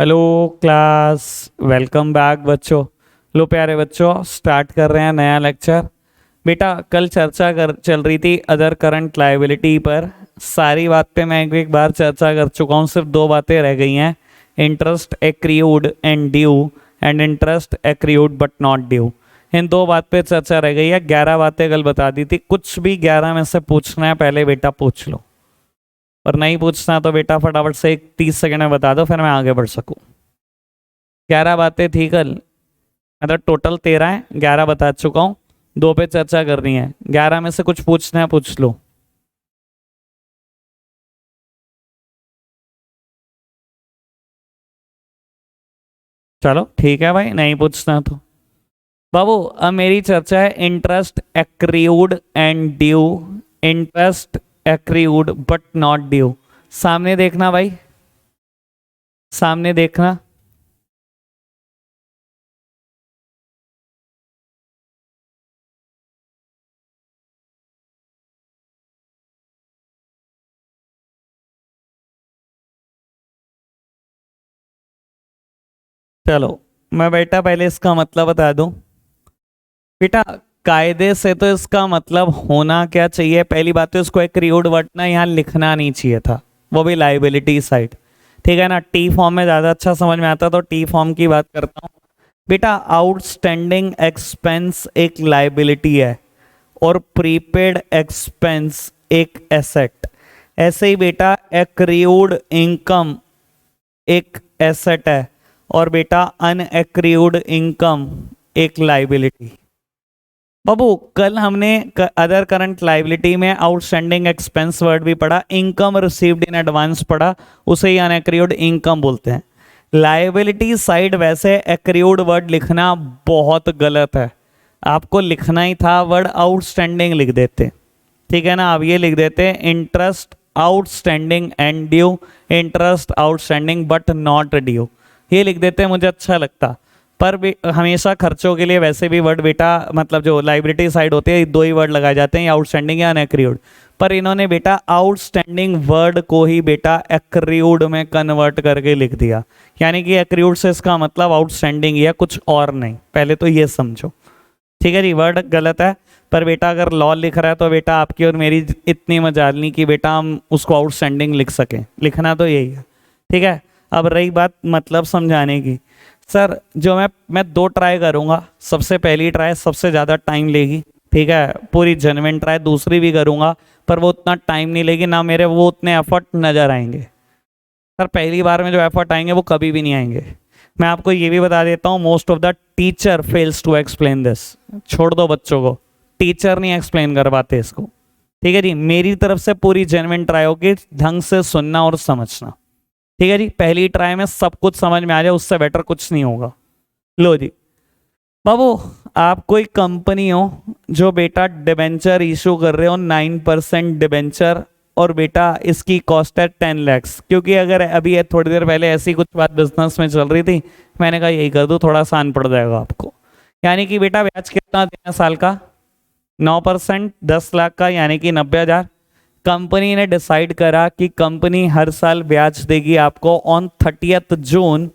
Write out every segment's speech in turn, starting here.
Hello class. Welcome back बच्चों। लो प्यारे बच्चों, स्टार्ट कर रहे हैं नया लेक्चर। बेटा कल चर्चा चल रही थी अदर करंट लायबिलिटी पर। सारी बात पे मैं एक बार चर्चा कर चुका हूँ, सिर्फ दो बातें रह गई हैं। Interest accrued and due and interest accrued but not due. इन दो बात पे चर्चा रह गई है। 11 बातें कल बता दी थी। कुछ भी 11 में से पूछना है पहले बेटा पूछ लो, और नहीं पूछना तो बेटा फटाफट से एक 30 सेकंड में बता दो, फिर मैं आगे बढ़ सकूं। 11 बातें थी कल, मतलब टोटल 13 है, 11 बता चुका हूँ। दो पे चर्चा करनी है। 11 में से कुछ पूछना है पूछ लो। चलो ठीक है भाई, नहीं पूछना तो बाबू। अब मेरी चर्चा है interest accrued and due. Interest accrued but not due. सामने देखना भाई, सामने देखना। चलो मैं बेटा पहले इसका मतलब बता दूं। बेटा कायदे से तो इसका मतलब होना क्या चाहिए, पहली बात तो इसको एक्रियूड वर्ड ना यहाँ लिखना नहीं चाहिए था, वो भी लाइबिलिटी साइड। ठीक है ना, टी फॉर्म में ज़्यादा अच्छा समझ में आता, तो टी फॉर्म की बात करता हूँ। बेटा आउटस्टैंडिंग एक्सपेंस एक लाइबिलिटी है और प्रीपेड एक्सपेंस एक एसेट। ऐसे ही बेटा एक्रियूड इनकम एक एसेट है और बेटा अनएक्रियूड इनकम एक लाइबिलिटी। बाबू कल हमने अदर करंट लाइबिलिटी में आउटस्टैंडिंग एक्सपेंस वर्ड भी पढ़ा, इनकम रिसीव्ड इन एडवांस पढ़ा, उसे ही अनएक्रियूड इनकम बोलते हैं। लाइबिलिटी साइड वैसे एक्रियूड वर्ड लिखना बहुत गलत है, आपको लिखना ही था वर्ड आउटस्टैंडिंग लिख देते। ठीक है ना, अब ये लिख देते interest outstanding and due, interest outstanding but not due, ये लिख देते मुझे अच्छा लगता। पर हमेशा खर्चों के लिए वैसे भी वर्ड बेटा मतलब जो लाइबिलिटी साइड होती है दो ही वर्ड लगाए जाते हैं, या आउटस्टैंडिंग या अनएक्रियूड। पर इन्होंने बेटा आउटस्टैंडिंग वर्ड को ही बेटा एक्रियूड में कन्वर्ट करके लिख दिया, यानी कि एक्रियूड से इसका मतलब आउटस्टैंडिंग या कुछ और नहीं, पहले तो ये समझो। ठीक है जी, वर्ड गलत है, पर बेटा अगर लॉ लिख रहा है तो बेटा आपकी और मेरी इतनी मजाल नहीं कि बेटा हम उसको आउटस्टैंडिंग लिख सकें, लिखना तो यही है। ठीक है, अब रही बात मतलब समझाने की। सर जो मैं दो ट्राई करूँगा, सबसे पहली ट्राई सबसे ज़्यादा टाइम लेगी, ठीक है, पूरी जेन्युइन ट्राई दूसरी भी करूँगा, पर वो उतना टाइम नहीं लेगी, ना मेरे वो उतने एफर्ट नज़र आएंगे। सर पहली बार में जो एफर्ट आएंगे वो कभी भी नहीं आएंगे। मैं आपको ये भी बता देता हूँ, most of the teacher fails to explain this. छोड़ दो बच्चों को, टीचर नहीं एक्सप्लेन कर पाते इसको। ठीक है जी, मेरी तरफ से पूरी जेन्युइन ट्राई होगी, ढंग से सुनना और समझना। ठीक है जी, पहली ट्राई में सब कुछ समझ में आ जाए, उससे बेटर कुछ नहीं होगा। लो जी बाबू, आप कोई कंपनी हो जो बेटा डिबेंचर इशू कर रहे हो 9% डिबेंचर, और बेटा इसकी कॉस्ट है 10 लैक्स। क्योंकि अगर अभी थोड़ी देर पहले ऐसी कुछ बात बिजनेस में चल रही थी, मैंने कहा यही कर दूँ, थोड़ा आसान पड़ जाएगा आपको। यानी कि बेटा ब्याज कितना देना साल का? 9%, 10 लाख का, यानी कि 90,000। कंपनी ने डिसाइड करा कि कंपनी हर साल ब्याज देगी आपको on 30th June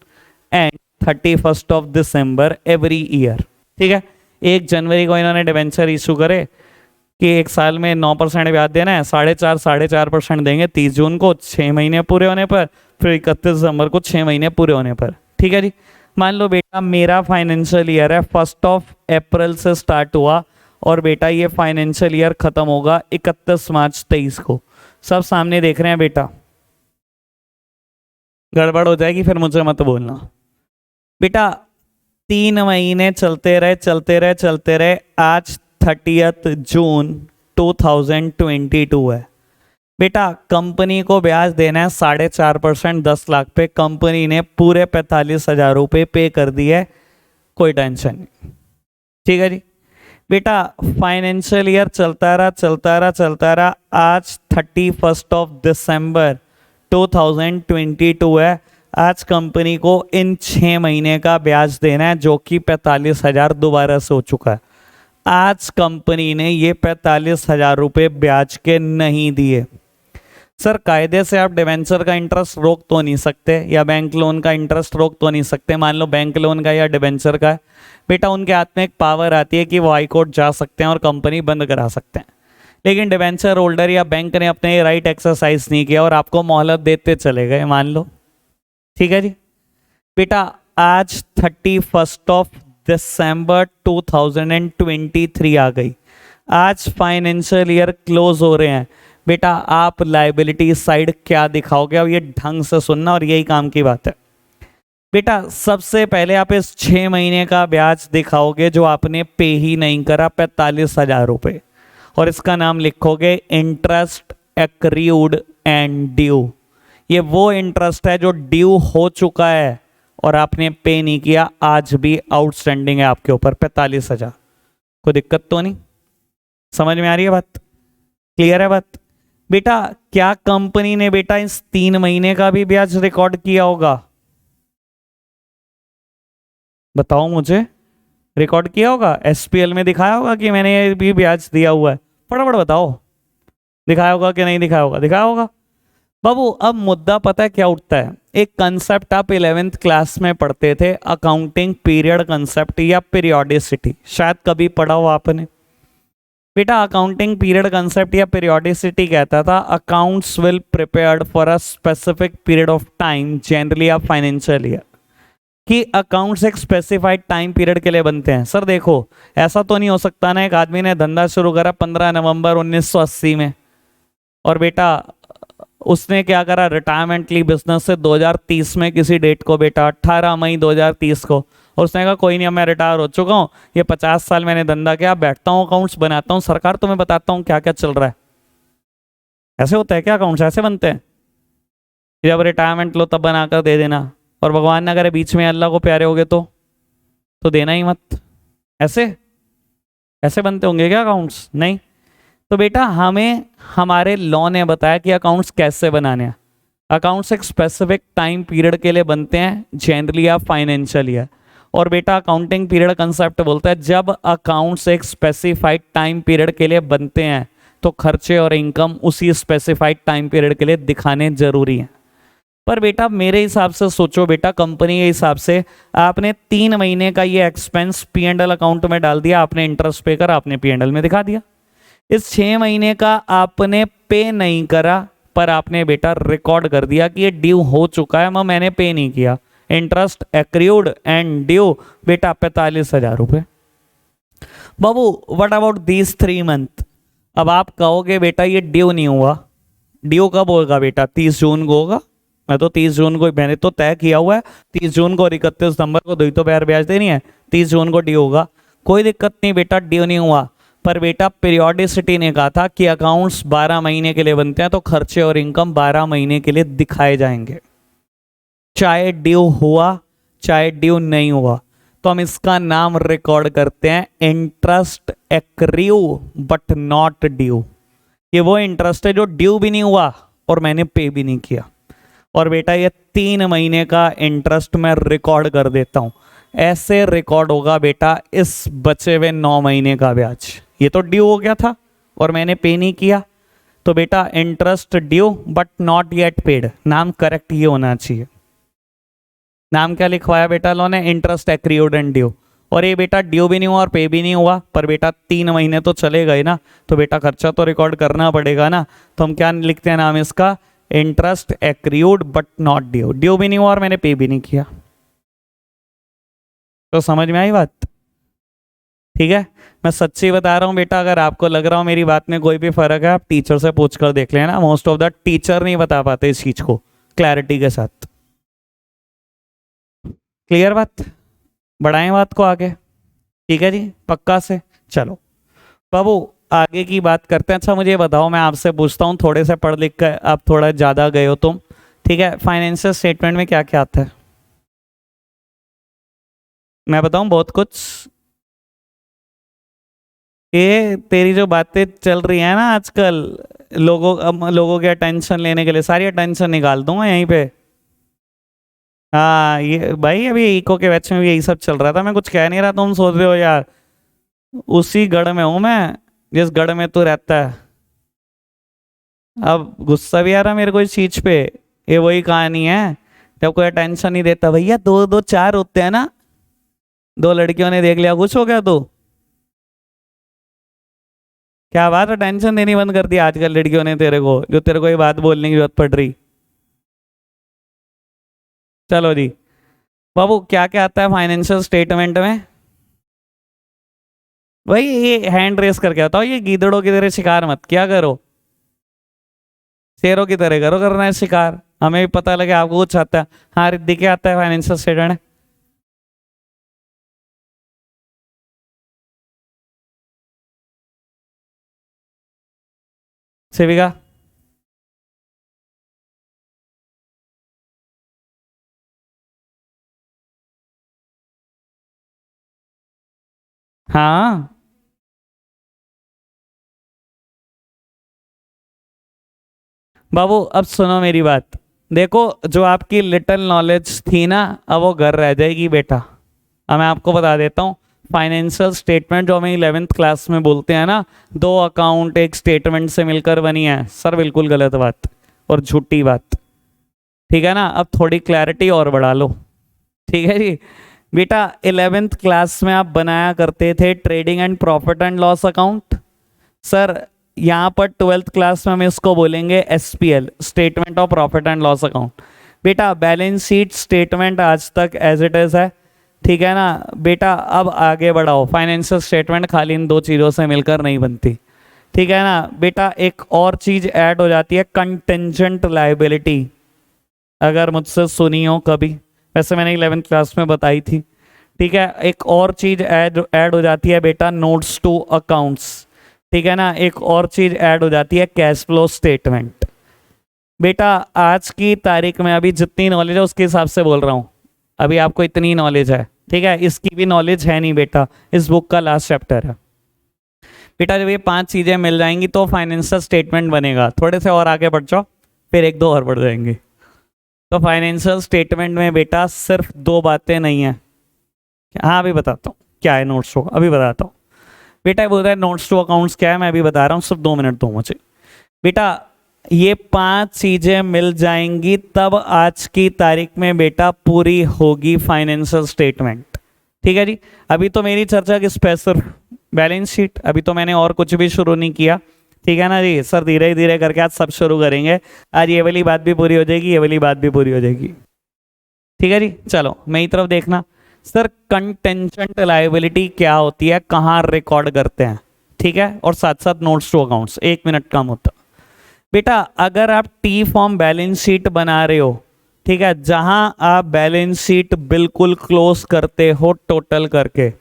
and 31st December every year. ठीक है, 1 जनवरी को इन्होंने डिबेंचर इशू करे कि एक साल में 9% ब्याज देना है, 4.5% देंगे 30 जून को 6 महीने पूरे होने पर, फिर 31 दिसंबर को 6 महीने पूरे होने पर। ठीक है जी, मान लो बेटा मेरा फाइनेंशियल ईयर है 1 अप्रैल से स्टार्ट हुआ, और बेटा ये फाइनेंशियल ईयर खत्म होगा 31 मार्च 23 को। सब सामने देख रहे हैं बेटा, गड़बड़ हो जाएगी फिर मुझे मत बोलना। बेटा 3 महीने चलते रहे चलते रहे चलते रहे, आज 30th जून 2022 है। बेटा कंपनी को ब्याज देना है 4.5%, 10 लाख पे। कंपनी ने पूरे 45,000 रुपये पे कर दिए, कोई टेंशन नहीं। ठीक है जी बेटा, फाइनेंशियल ईयर चलता रहा चलता रहा चलता रहा, आज 31 दिसंबर 2022 है। आज कंपनी को इन 6 महीने का ब्याज देना है, जो कि 45,000 दोबारा से हो चुका है। आज कंपनी ने ये 45,000 रुपये ब्याज के नहीं दिए, सर कायदे से आप डिवेंचर का इंटरेस्ट रोक तो नहीं सकते, या बैंक लोन का इंटरेस्ट रोक तो नहीं सकते। मान लो बैंक लोन का या डिवेंचर का है, बेटा उनके हाथ में एक पावर आती है कि वो हाई कोर्ट जा सकते हैं और कंपनी बंद करा सकते हैं। लेकिन डिवेंचर होल्डर या बैंक ने अपने राइट एक्सरसाइज नहीं किया और आपको मोहलत देते चले गए, मान लो। ठीक है जी बेटा, आज 31 दिसंबर 2023 आ गई। आज फाइनेंशियल ईयर क्लोज हो रहे हैं। बेटा आप लाइबिलिटी साइड क्या दिखाओगे, अब ये ढंग से सुनना और यही काम की बात है। बेटा सबसे पहले आप इस 6 महीने का ब्याज दिखाओगे जो आपने पे ही नहीं करा, 45,000 रुपये, और इसका नाम लिखोगे इंटरेस्ट एक्रीड एंड ड्यू। ये वो इंटरेस्ट है जो ड्यू हो चुका है और आपने पे नहीं किया, आज भी आउटस्टैंडिंग है आपके ऊपर 45,000। कोई दिक्कत तो नहीं? समझ में आ रही है बात? क्लियर है बात? बेटा क्या कंपनी ने बेटा इस 3 महीने का भी ब्याज रिकॉर्ड किया होगा? बताओ मुझे, रिकॉर्ड किया होगा? एसपीएल में दिखाया होगा कि मैंने ये भी ब्याज दिया हुआ है? फटाफट बताओ, दिखाया होगा कि नहीं दिखाया होगा? दिखाया होगा बाबू। अब मुद्दा पता है क्या उठता है? एक कंसेप्ट आप 11th क्लास में पढ़ते थे, अकाउंटिंग पीरियड कंसेप्ट या पीरियोडिसिटी, शायद कभी पढ़ा हो आपने। बेटा अकाउंटिंग पीरियड कंसेप्ट या पीरियोडिसिटी कहता था accounts will prepared for a specific period of time, generally a financial year, कि अकाउंट्स एक स्पेसिफाइड टाइम पीरियड के लिए बनते हैं। सर देखो ऐसा तो नहीं हो सकता ना, एक आदमी ने धंधा शुरू करा 15 नवंबर 1980 में, और बेटा उसने क्या करा, रिटायरमेंट ली बिजनेस से 2030 में किसी डेट को, बेटा 18 मई 2030 को, और उसने कहा कोई नहीं, अब मैं रिटायर हो चुका हूँ, ये 50 साल मैंने धंधा किया, बैठता हूँ अकाउंट्स बनाता हूँ, सरकार तुम्हें बताता हूँ क्या क्या चल रहा है। ऐसे होता है क्या? अकाउंट्स ऐसे बनते हैं? जब रिटायरमेंट लो तब बनाकर दे देना, और भगवान ने अगर बीच में अल्लाह को प्यारे हो गए तो देना ही मत। ऐसे ऐसे बनते होंगे क्या अकाउंट्स? नहीं। तो बेटा हमें हमारे लॉ ने बताया कि अकाउंट्स कैसे बनाने हैं। अकाउंट्स एक स्पेसिफिक टाइम पीरियड के लिए बनते हैं, जनरली या फाइनेंशियल ईयर। और बेटा अकाउंटिंग पीरियड कंसेप्ट बोलता है जब अकाउंट्स एक स्पेसिफाइड टाइम पीरियड के लिए बनते हैं तो खर्चे और इनकम उसी स्पेसिफाइड टाइम पीरियड के लिए दिखाने जरूरी हैं। पर बेटा मेरे हिसाब से सोचो, बेटा कंपनी के हिसाब से आपने 3 महीने का ये एक्सपेंस P&L अकाउंट में डाल दिया, आपने इंटरेस्ट पे कर आपने P&L में दिखा दिया। इस 6 महीने का आपने पे नहीं करा, पर आपने बेटा रिकॉर्ड कर दिया कि ये ड्यू हो चुका है, मैं मैंने पे नहीं किया। इंटरेस्ट एक्रीड एंड ड्यू बेटा 45,000 रुपये। बाबू व्हाट अबाउट दीज 3 मंथ? अब आप कहोगे बेटा ये ड्यू नहीं हुआ। ड्यू कब होगा बेटा? 30 जून को होगा। मैं तो 30 जून को, मैंने तो तय किया हुआ है 30 जून को और 31 दिसंबर को दो ही तो ब्याज देनी है, 30 जून को ड्यू होगा। कोई दिक्कत नहीं बेटा, ड्यू नहीं हुआ। पर बेटा पीरियोडिसिटी ने कहा था कि अकाउंट्स 12 महीने के लिए बनते हैं तो खर्चे और इनकम 12 महीने के लिए दिखाए जाएंगे, चाहे ड्यू हुआ चाहे ड्यू नहीं हुआ। तो हम इसका नाम रिकॉर्ड करते हैं इंटरेस्ट एक्रीव बट नॉट ड्यू। ये वो इंटरेस्ट है जो ड्यू भी नहीं हुआ और मैंने पे भी नहीं किया। और बेटा ये 3 महीने का इंटरेस्ट मैं रिकॉर्ड कर देता हूं। ऐसे रिकॉर्ड होगा बेटा इस बचे हुए 9 महीने का ब्याज। ये तो ड्यू हो गया था और मैंने पे नहीं किया, तो बेटा interest due but not yet paid, नाम करेक्ट ये होना चाहिए। नाम क्या लिखवाया बेटा लो ने? Interest acrid and due. और ये बेटा ड्यू भी नहीं हुआ और पे भी नहीं हुआ, पर बेटा 3 महीने तो चले गए ना, तो बेटा खर्चा तो रिकॉर्ड करना पड़ेगा ना। तो हम क्या लिखते हैं नाम इसका? Interest acrid but not due. Due भी नहीं हुआ और मैंने पे भी नहीं किया। तो समझ में आई बात? ठीक है, मैं सच्ची बता रहा हूं बेटा, अगर आपको लग रहा हो मेरी बात में कोई भी फर्क है आप टीचर से पूछ कर देख लेना। मोस्ट ऑफ द टीचर नहीं बता पाते इस चीज को क्लैरिटी के साथ। क्लियर बात? बढ़ाएं बात को आगे? ठीक है जी, पक्का से? चलो बाबू आगे की बात करते हैं। अच्छा मुझे बताओ, मैं आपसे पूछता हूँ, थोड़े से पढ़ लिख कर आप थोड़ा ज़्यादा गए हो तुम, ठीक है, फाइनेंशियल स्टेटमेंट में क्या क्या आता है? मैं बताऊँ बहुत कुछ। ये तेरी जो बातें चल रही है ना आजकल, लोगों के अटेंशन लेने के लिए, सारी अटेंशन निकाल दूंगा यहीं पे। हाँ ये भाई अभी इको के बैच में भी यही सब चल रहा था, मैं कुछ कह नहीं रहा, तुम सोच रहे हो यार उसी गढ़ में हूं मैं जिस गढ़ में तू रहता है। अब गुस्सा भी आ रहा मेरे को इस चीज पे। ये वही कहानी है, जब कोई अटेंशन नहीं देता। भैया दो दो चार होते हैं ना, दो लड़कियों ने देख लिया खुश हो गया तो क्या बात है, टेंशन देनी बंद कर दी आजकल लड़कियों ने तेरे को, जो तेरे को ये बात बोलने की जरूरत पड़ रही। चलो जी बाबू, क्या क्या आता है फाइनेंशियल स्टेटमेंट में? भाई ये हैंड रेस करके बताओ, ये गीदड़ों की तरह शिकार मत क्या करो, शेरों की तरह करो करना है शिकार। हमें भी पता लगे आपको कुछ आता है। हाँ रिद्धि, क्या आता है फाइनेंशियल स्टेटमेंट? सेविका? हाँ बाबू, अब सुनो मेरी बात। देखो, जो आपकी लिटिल नॉलेज थी ना, अब वो घर रह जाएगी बेटा। अब मैं आपको बता देता हूँ, फाइनेंशियल स्टेटमेंट जो हमें 11th क्लास में बोलते हैं ना, दो अकाउंट एक स्टेटमेंट से मिलकर बनी है, सर बिल्कुल गलत बात और झूठी बात। ठीक है ना, अब थोड़ी क्लैरिटी और बढ़ा लो। ठीक है जी बेटा, 11th क्लास में आप बनाया करते थे trading and profit and loss account. Sir यहाँ पर 12th क्लास में हम इसको बोलेंगे SPL, statement of profit and loss account. बेटा बैलेंस शीट स्टेटमेंट आज तक एज इट इज है। ठीक है ना बेटा, अब आगे बढ़ाओ। फाइनेंशियल स्टेटमेंट खाली इन दो चीज़ों से मिलकर नहीं बनती। ठीक है ना बेटा, एक और चीज़ ऐड हो जाती है, कंटेंजेंट लाइबिलिटी। अगर मुझसे सुनी हो कभी, वैसे मैंने 11th क्लास में बताई थी। ठीक है, एक और चीज़ ऐड हो जाती है बेटा, नोट्स टू अकाउंट्स। ठीक है ना, एक और चीज़ ऐड हो जाती है, कैश फ्लो स्टेटमेंट। बेटा आज की तारीख में अभी जितनी नॉलेज है उसके हिसाब से बोल रहा हूँ, अभी आपको इतनी नॉलेज है। ठीक है, इसकी भी नॉलेज है नहीं बेटा, इस बुक का लास्ट चैप्टर है। बेटा जब ये 5 चीज़ें मिल जाएंगी तो फाइनेंशियल स्टेटमेंट बनेगा। थोड़े से और आगे बढ़ जाओ, फिर एक दो और बढ़ जाएंगे। तो फाइनेंशियल स्टेटमेंट में बेटा सिर्फ दो बातें नहीं है। हाँ अभी बताता हूँ क्या है नोट्स टू, अभी बताता हूँ। बेटा बोल रहा है नोट्स टू अकाउंट्स क्या है, मैं अभी बता रहा हूँ, सिर्फ 2 मिनट दो मुझे। बेटा ये 5 चीजें मिल जाएंगी तब आज की तारीख में बेटा पूरी होगी फाइनेंशियल स्टेटमेंट। ठीक है जी, अभी तो मेरी चर्चा किस पे, सिर्फ बैलेंस शीट। अभी तो मैंने और कुछ भी शुरू नहीं किया। ठीक है ना जी सर, धीरे धीरे करके आज सब शुरू करेंगे। आज ये वाली बात भी पूरी हो जाएगी, ये वाली बात भी पूरी हो जाएगी। ठीक है जी, चलो मेरी तरफ देखना। सर कंटेंजेंट लायबिलिटी क्या होती है, कहाँ रिकॉर्ड करते हैं? ठीक है, और साथ साथ नोट्स टू अकाउंट्स, 1 मिनट कम होता। बेटा अगर आप टी फॉर्म बैलेंस शीट बना रहे हो, ठीक है, जहां आप बैलेंस शीट बिल्कुल क्लोज करते हो टोटल करके,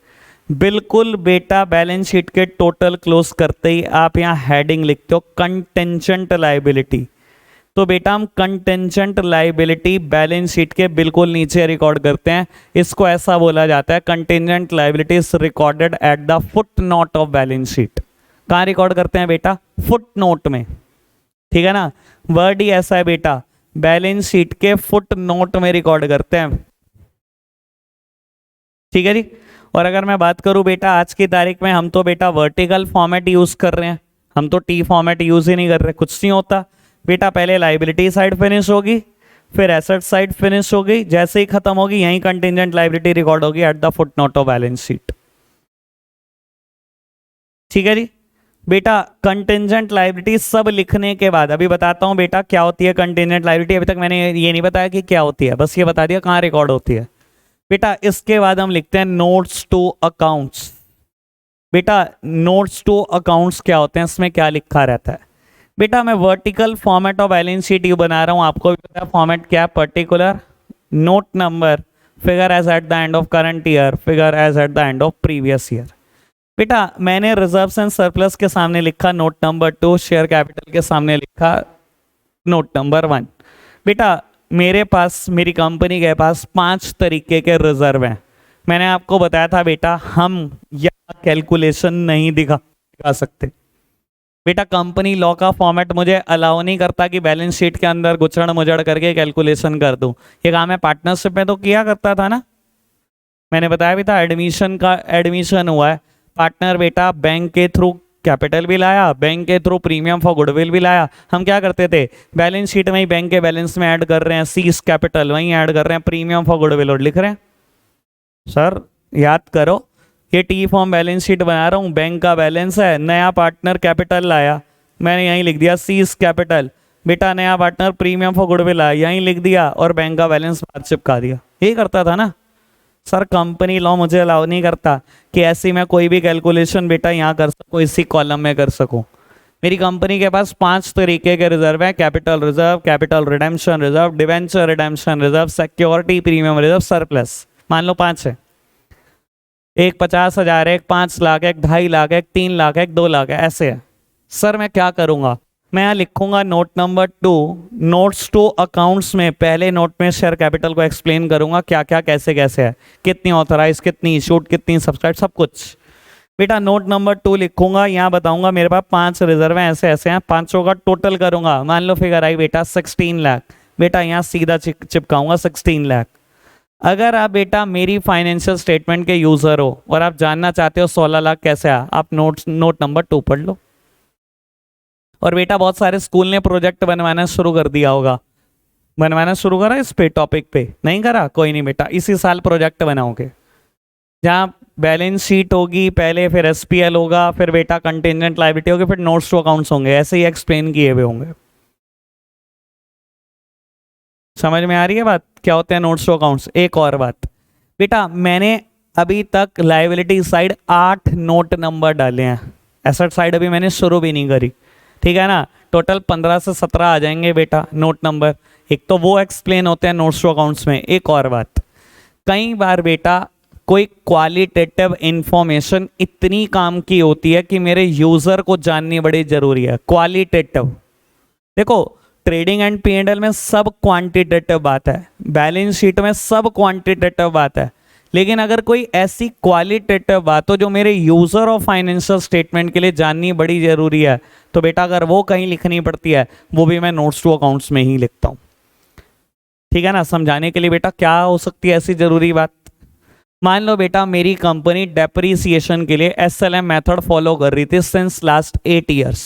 बिल्कुल बेटा बैलेंस शीट के टोटल क्लोज करते ही आप यहाँ हेडिंग लिखते हो कंटेंजेंट लायबिलिटी। तो बेटा हम कंटेंजेंट लायबिलिटी बैलेंस शीट के बिल्कुल नीचे रिकॉर्ड करते हैं। इसको ऐसा बोला जाता है, contingent liability is recorded at the foot note of balance sheet. कहाँ रिकॉर्ड करते हैं बेटा? फुट नोट में। ठीक है ना, वर्ड ही ऐसा है बेटा, बैलेंस शीट के फुट नोट में रिकॉर्ड करते हैं। ठीक है जी, और अगर मैं बात करूं बेटा आज की तारीख में, हम तो बेटा वर्टिकल फॉर्मेट यूज कर रहे हैं, हम तो टी फॉर्मेट यूज ही नहीं कर रहे। कुछ नहीं होता बेटा, पहले लाइबिलिटी साइड फिनिश होगी, फिर एसेट साइड फिनिश होगी, जैसे ही खत्म होगी यहीं कंटिजेंट लाइबिलिटी रिकॉर्ड होगी at the foot note of balance sheet. ठीक है जी बेटा, कंटिजेंट लाइबिलिटी सब लिखने के बाद अभी बताता हूं बेटा क्या होती है कंटिजेंट लाइबिलिटी। अभी तक मैंने ये नहीं बताया कि क्या होती है, बस ये बता दिया कहाँ रिकॉर्ड होती है। बेटा इसके बाद हम लिखते हैं नोट्स टू अकाउंट्स। बेटा नोट्स टू अकाउंट्स क्या होते हैं, इसमें क्या लिखा रहता है? बेटा मैं vertical format of balance sheet you बना रहा हूँ, आपको भी पता है फॉर्मेट क्या, particular note number, figure as at the end of current year, figure as at the end of previous year. बेटा मैंने रिजर्व्स एंड सरप्लस के सामने लिखा नोट नंबर 2, शेयर कैपिटल के सामने लिखा नोट नंबर 1। बेटा मेरे पास, मेरी कंपनी के पास 5 तरीके के रिजर्व हैं। मैंने आपको बताया था बेटा हम यहाँ कैलकुलेशन नहीं दिखा सकते। बेटा कंपनी लॉ का फॉर्मेट मुझे अलाउ नहीं करता कि बैलेंस शीट के अंदर गुचड़ मुजड़ करके कैलकुलेशन कर दूं। ये काम मैं पार्टनरशिप में तो किया करता था ना, मैंने बताया भी था, एडमिशन का एडमिशन हुआ है, पार्टनर बेटा बैंक के थ्रू कैपिटल भी लाया, बैंक के थ्रू प्रीमियम फॉर गुडविल भी लाया। हम क्या करते थे, बैलेंस शीट में ही बैंक के बैलेंस में ऐड कर रहे हैं, सीज कैपिटल वहीं ऐड कर रहे हैं, प्रीमियम फॉर गुडविल और लिख रहे हैं। सर याद करो, ये टी फॉर्म बैलेंस शीट बना रहा हूँ, बैंक का बैलेंस है, नया पार्टनर कैपिटल लाया, मैंने यहीं लिख दिया सीज कैपिटल, बेटा नया पार्टनर प्रीमियम फॉर गुडविल आया, यहीं लिख दिया, और बैंक का बैलेंस बाद चिपका दिया। यही करता था ना सर। कंपनी लॉ मुझे अलाउ नहीं करता कि ऐसी मैं कोई भी कैलकुलेशन बेटा यहाँ कर सकूँ, इसी कॉलम में कर सकूँ। मेरी कंपनी के पास 5 तरीके के रिजर्व हैं, capital reserve, capital redemption reserve, debenture redemption reserve, security premium reserve, surplus. मान लो 5 है, एक 50,000 है, एक 5 लाख है, एक 2.5 लाख है, एक 3 लाख है, एक 2 लाख है, ऐसे है। सर मैं क्या करूँगा, मैं यहाँ लिखूंगा note number 2, notes to accounts में पहले नोट में शेयर कैपिटल को एक्सप्लेन करूंगा, क्या क्या कैसे कैसे है, कितनी ऑथराइज, कितनी इशूड, कितनी सब्सक्राइब, सब कुछ। बेटा नोट नंबर 2 लिखूंगा, यहाँ बताऊंगा मेरे पास 5 रिजर्व हैं, ऐसे ऐसे हैं, 500 का टोटल करूंगा, मान लो फिगर आई बेटा 16 लाख, बेटा यहाँ सीधा चिपकाऊंगा 16 लाख। अगर आप बेटा मेरी फाइनेंशियल स्टेटमेंट के यूजर हो और आप जानना चाहते हो 16 लाख कैसे आया, आप नोट नंबर 2 पढ़ लो। और बेटा बहुत सारे स्कूल ने प्रोजेक्ट बनवाना शुरू कर दिया होगा, बनवाना शुरू करा इस पे टॉपिक पे, नहीं करा? कोई नहीं बेटा, इसी साल प्रोजेक्ट बनाओगे, जहाँ बैलेंस शीट होगी पहले, फिर एसपीएल होगा, फिर बेटा कंटिंजेंट लायबिलिटी होगी, फिर नोट्स टू अकाउंट्स होंगे, ऐसे ही एक्सप्लेन किए हुए होंगे। समझ में आ रही है बात, क्या होते हैं नोट्स टू अकाउंट्स? एक और बात बेटा, मैंने अभी तक लायबिलिटी साइड 8 नोट नंबर डाले हैं, एसेट साइड अभी मैंने शुरू भी नहीं करी, ठीक है ना? टोटल 15 से 17 आ जाएंगे बेटा नोट नंबर। एक तो वो एक्सप्लेन होते हैं नोट्स टू अकाउंट्स में। एक और बात, कई बार बेटा कोई क्वालिटेटिव इंफॉर्मेशन इतनी काम की होती है कि मेरे यूजर को जाननी बड़ी जरूरी है। क्वालिटेटिव, देखो ट्रेडिंग एंड P&L में सब क्वांटिटेटिव बात है, बैलेंस शीट में सब क्वांटिटेटिव बात है, लेकिन अगर कोई ऐसी क्वालिटेटिव बात हो जो मेरे यूजर और फाइनेंशियल स्टेटमेंट के लिए जाननी बड़ी जरूरी है, तो बेटा अगर वो कहीं लिखनी पड़ती है, वो भी मैं नोट्स टू अकाउंट्स में ही लिखता हूँ, ठीक है ना? समझाने के लिए बेटा क्या हो सकती है ऐसी जरूरी बात। मान लो बेटा मेरी कंपनी डेप्रीसिएशन के लिए SLM मेथड फॉलो कर रही थी सिंस लास्ट 8 ईयर्स,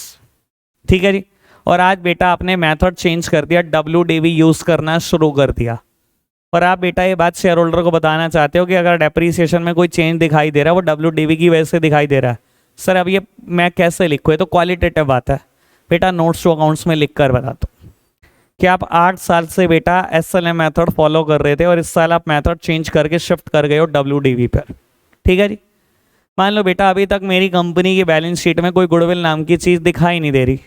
ठीक है जी, और आज बेटा आपने मेथड चेंज कर दिया, WDV यूज करना शुरू कर दिया, और आप बेटा ये बात शेयर होल्डर को बताना चाहते हो कि अगर डेप्रीसिएशन में कोई चेंज दिखाई दे रहा है वो WDV की वजह से दिखाई दे रहा है। सर अब ये मैं कैसे लिखूँ, ये तो क्वालिटेटिव बात है। बेटा नोट्स टू अकाउंट्स में लिख कर बता दो कि आप 8 साल से बेटा SLM मेथड फॉलो कर रहे थे और इस साल आप मेथड चेंज करके शिफ्ट कर गए हो WDV पर, ठीक है जी। मान लो बेटा अभी तक मेरी कंपनी की बैलेंस शीट में कोई गुडविल नाम की चीज़ दिखाई नहीं दे रही,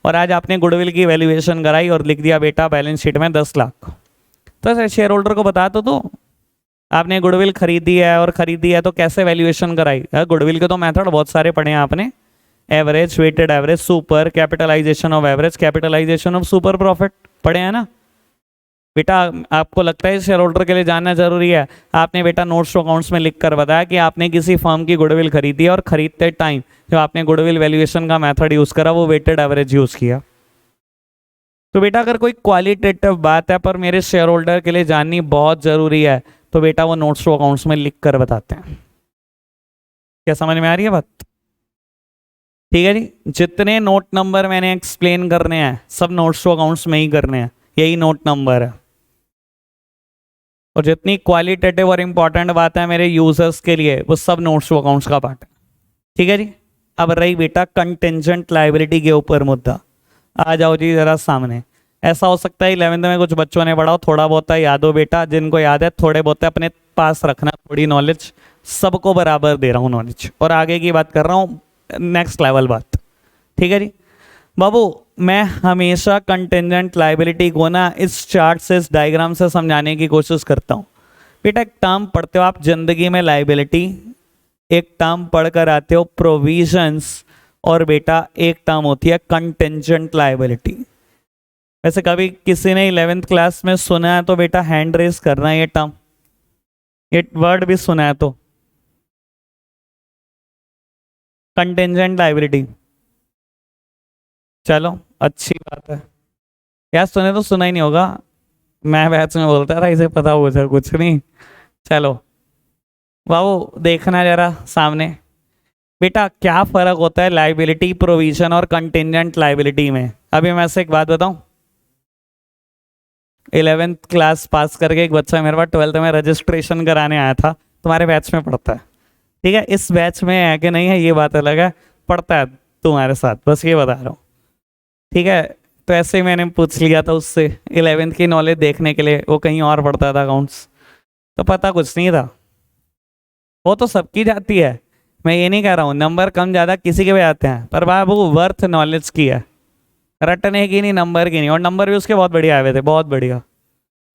और आज आपने गुडविल की वैल्यूएशन कराई और लिख दिया बेटा बैलेंस शीट में 10 लाख, तो सर शेयर होल्डर को बता तो आपने गुडविल खरीदी है, और खरीदी है तो कैसे वैल्यूएशन कराई? गुडविल के तो मेथड बहुत सारे पढ़े हैं आपने, average, weighted average, super, capitalisation of average, capitalisation of super profit पढ़े हैं ना बेटा? आपको लगता है शेयर होल्डर के लिए जानना जरूरी है? आपने बेटा नोट्स टू अकाउंट्स में लिख कर बताया कि आपने किसी फर्म की गुडविल खरीदी है और खरीदते टाइम जो आपने गुडविल वैल्यूएशन का मेथड यूज करा वो वेटेड एवरेज यूज किया। तो बेटा अगर कोई क्वालिटेटिव बात है पर मेरे शेयर होल्डर के लिए जाननी बहुत जरूरी है, तो बेटा वो नोट्स टू अकाउंट्स में लिख कर बताते हैं। क्या समझ में आ रही है बात? ठीक है जी, जितने नोट नंबर मैंने एक्सप्लेन करने हैं सब नोट्स टू अकाउंट्स में ही करने हैं, यही नोट नंबर है। और जितनी क्वालिटेटिव और इंपॉर्टेंट बात है मेरे यूजर्स के लिए वो सब नोट्स टू अकाउंट्स का पार्ट है, ठीक है जी। अब रही बेटा कंटिंजेंट लायबिलिटी के ऊपर मुद्दा, आ जाओ जी जरा सामने। ऐसा हो सकता है 11th में कुछ बच्चों ने पढ़ा हो, थोड़ा बहुत याद हो बेटा, जिनको याद है थोड़े बहुत अपने पास रखना, थोड़ी नॉलेज, सबको बराबर दे रहा हूँ नॉलेज, और आगे की बात कर रहा हूँ नेक्स्ट लेवल बात, ठीक है जी। बाबू मैं हमेशा कंटिंजेंट लायबिलिटी को ना इस चार्ट से, इस डायग्राम से समझाने की कोशिश करता हूँ। बेटा एक टर्म पढ़ते हो आप जिंदगी में लायबिलिटी, एक टर्म पढ़कर आते हो प्रोविजंस, और बेटा एक टर्म होती है कंटिंजेंट लायबिलिटी। वैसे कभी किसी ने 11th क्लास में सुना है तो बेटा हैंड रेस करना है, ये टर्म, ये वर्ड भी सुना है तो, कंटिंजेंट लायबिलिटी। चलो अच्छी बात है यार, सुने तो सुना ही नहीं होगा, मैं बैच में बोलता था इसे पता हो जाए, कुछ नहीं। चलो बाबू देखना जरा सामने बेटा क्या फर्क होता है लाइबिलिटी प्रोविजन और कंटिंजेंट लाइबिलिटी में? अभी मैं से एक बात बताऊं, 11th क्लास पास करके एक बच्चा मेरे पास 12th में रजिस्ट्रेशन कराने आया था, तुम्हारे बैच में पढ़ता है, ठीक है, इस बैच में है कि नहीं है ये बात अलग है, पढ़ता है तुम्हारे साथ, बस ये बता रहा हूँ, ठीक है। तो ऐसे ही मैंने पूछ लिया था उससे 11th की नॉलेज देखने के लिए, वो कहीं और पढ़ता था अकाउंट्स, तो पता कुछ नहीं था। वो तो सबकी जाती है, मैं ये नहीं कह रहा हूँ, नंबर कम ज़्यादा किसी के भी आते हैं, पर बाबू वर्थ नॉलेज की है, रटने की नहीं, नंबर की नहीं, और नंबर भी उसके बहुत बढ़िया आए हुए थे, बहुत बढ़िया,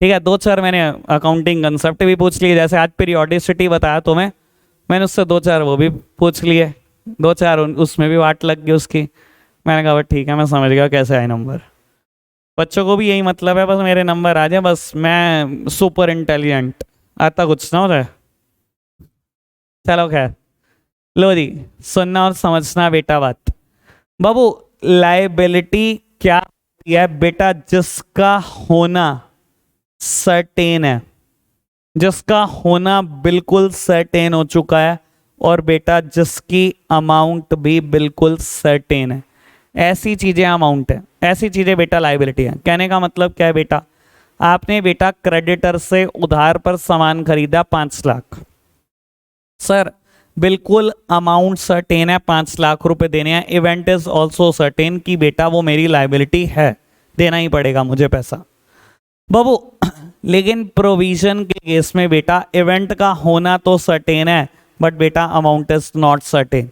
ठीक है। दो चार मैंने अकाउंटिंग कंसेप्ट भी पूछ लिए, जैसे आज पीरियोडिसिटी बताया तुम्हें, मैंने उससे दो चार वो भी पूछ लिए, दो चार उसमें भी वाट लग गई उसकी, मैंने कहा ठीक है मैं समझ गया कैसे आए नंबर। बच्चों को भी यही मतलब है, बस मेरे नंबर आ जाए, बस मैं सुपर इंटेलिजेंट, आता कुछ ना होता है। चलो खैर, लो जी, सुनना और समझना बेटा बात। बाबू लाइबिलिटी क्या होती है बेटा? जिसका होना सर्टेन है, जिसका होना बिल्कुल सर्टेन हो चुका है, और बेटा जिसकी अमाउंट भी बिल्कुल सर्टेन है, ऐसी चीजें अमाउंट है, ऐसी चीजें बेटा लाइबिलिटी है। कहने का मतलब क्या है बेटा? आपने बेटा क्रेडिटर से उधार पर सामान खरीदा 5 लाख, सर बिल्कुल अमाउंट सर्टेन है, 5 लाख रुपए देने हैं, इवेंट इज ऑल्सो सर्टेन कि बेटा वो मेरी लाइबिलिटी है, देना ही पड़ेगा मुझे पैसा। बाबू लेकिन प्रोविजन के केस में बेटा इवेंट का होना तो सर्टेन है, बट बेटा अमाउंट इज नॉट सर्टेन।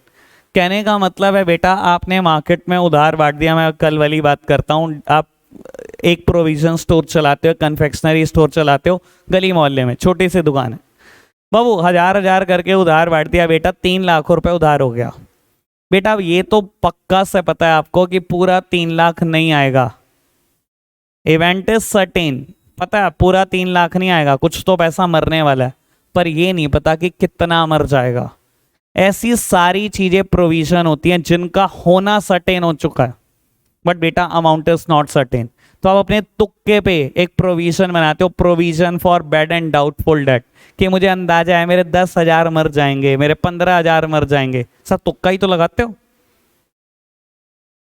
कहने का मतलब है बेटा आपने मार्केट में उधार बांट दिया, मैं कल वाली बात करता हूँ, आप एक प्रोविजन स्टोर चलाते हो, कन्फेक्शनरी स्टोर चलाते हो, गली मोहल्ले में छोटी सी दुकान है, बाबू हजार हजार करके उधार बांट दिया बेटा, 3 लाख रुपए उधार हो गया बेटा। अब ये तो पक्का से पता है आपको कि पूरा 3 लाख नहीं आएगा, इवेंट इज सर्टेन, पता है पूरा 3 लाख नहीं आएगा, कुछ तो पैसा मरने वाला है, पर ये नहीं पता कि कितना मर जाएगा। ऐसी सारी चीजें प्रोविजन होती हैं जिनका होना सर्टेन हो चुका है, बट बेटा अमाउंट इज नॉट सर्टेन। तो आप अपने तुक्के पे एक प्रोविजन बनाते हो, provision for bad and doubtful debt, कि मुझे अंदाजा है मेरे 10,000 मर जाएंगे, मेरे 15,000 मर जाएंगे, सर तुक्का ही तो लगाते हो।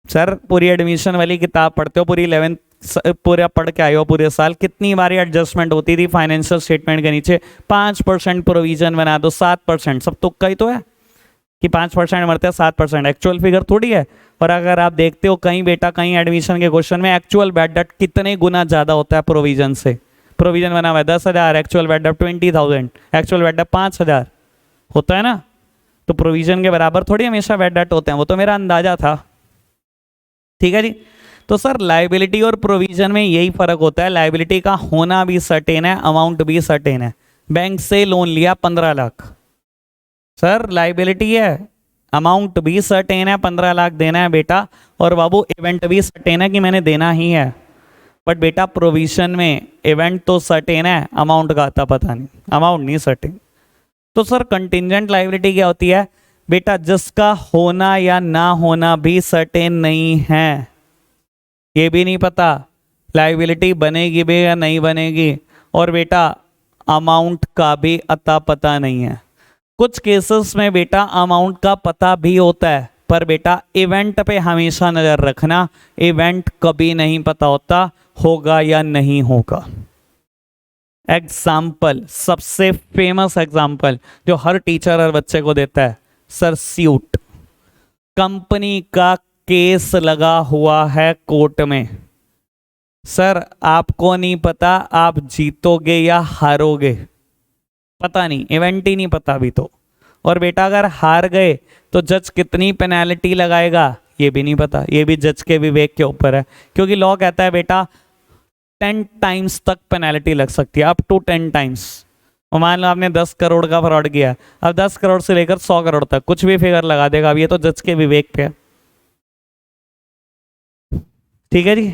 सर पूरी एडमिशन वाली किताब पढ़ते हो, पूरी 11th पूरा पढ़ के आए हो पूरे साल, कितनी बारी एडजस्टमेंट होती थी फाइनेंशियल स्टेटमेंट के नीचे, 5% प्रोविजन बना दो, 7%, सब तुक्का ही तो है कि 5% मरते हैं, 7% एक्चुअल फिगर थोड़ी है। और अगर आप देखते हो कहीं बेटा कहीं एडमिशन के क्वेश्चन में एक्चुअल बैड डेट कितने गुना ज़्यादा होता है प्रोविजन से, प्रोविजन बना हुआ है 10,000, actual bad debt 20,000, actual bad debt 5,000 होता है ना, तो प्रोविजन के बराबर थोड़ी हमेशा बैड डेट होते हैं, वो तो मेरा अंदाजा था, ठीक है जी। तो सर लाइबिलिटी और प्रोविजन में यही फर्क होता है, लाइबिलिटी का होना भी सर्टेन है, अमाउंट भी सर्टेन है। बैंक से लोन लिया 15 लाख, सर लाइबिलिटी है, अमाउंट भी सर्टेन है, 15 लाख देना है बेटा, और बाबू इवेंट भी सर्टेन है कि मैंने देना ही है, बट बेटा प्रोविजन में इवेंट तो सर्टेन है, अमाउंट का आता पता नहीं, अमाउंट नहीं सर्टेन। तो सर कंटिंजेंट लाइबिलिटी क्या होती है बेटा? जिसका होना या ना होना भी सर्टेन नहीं है, ये भी नहीं पता लाइबिलिटी बनेगी भी या नहीं बनेगी, और बेटा अमाउंट का भी अता पता नहीं है। कुछ केसेस में बेटा अमाउंट का पता भी होता है, पर बेटा इवेंट पे हमेशा नजर रखना, इवेंट कभी नहीं पता होता होगा या नहीं होगा। एग्जाम्पल, सबसे फेमस एग्जाम्पल जो हर टीचर हर बच्चे को देता है, सर स्यूट, कंपनी का केस लगा हुआ है कोर्ट में, सर आपको नहीं पता आप जीतोगे या हारोगे, पता नहीं, इवेंट ही नहीं पता अभी तो। और बेटा अगर हार गए तो जज कितनी पेनल्टी लगाएगा ये भी नहीं पता, ये भी जज के विवेक के ऊपर है, क्योंकि लॉ कहता है बेटा 10 टाइम्स तक पेनल्टी लग सकती है, अप टू 10 टाइम्स। मान लो आपने 10 करोड़ का फ्रॉड किया, अब 10 करोड़ से लेकर 100 करोड़ तक कुछ भी फिगर लगा देगा, अब ये तो जज के विवेक पे है, ठीक है जी।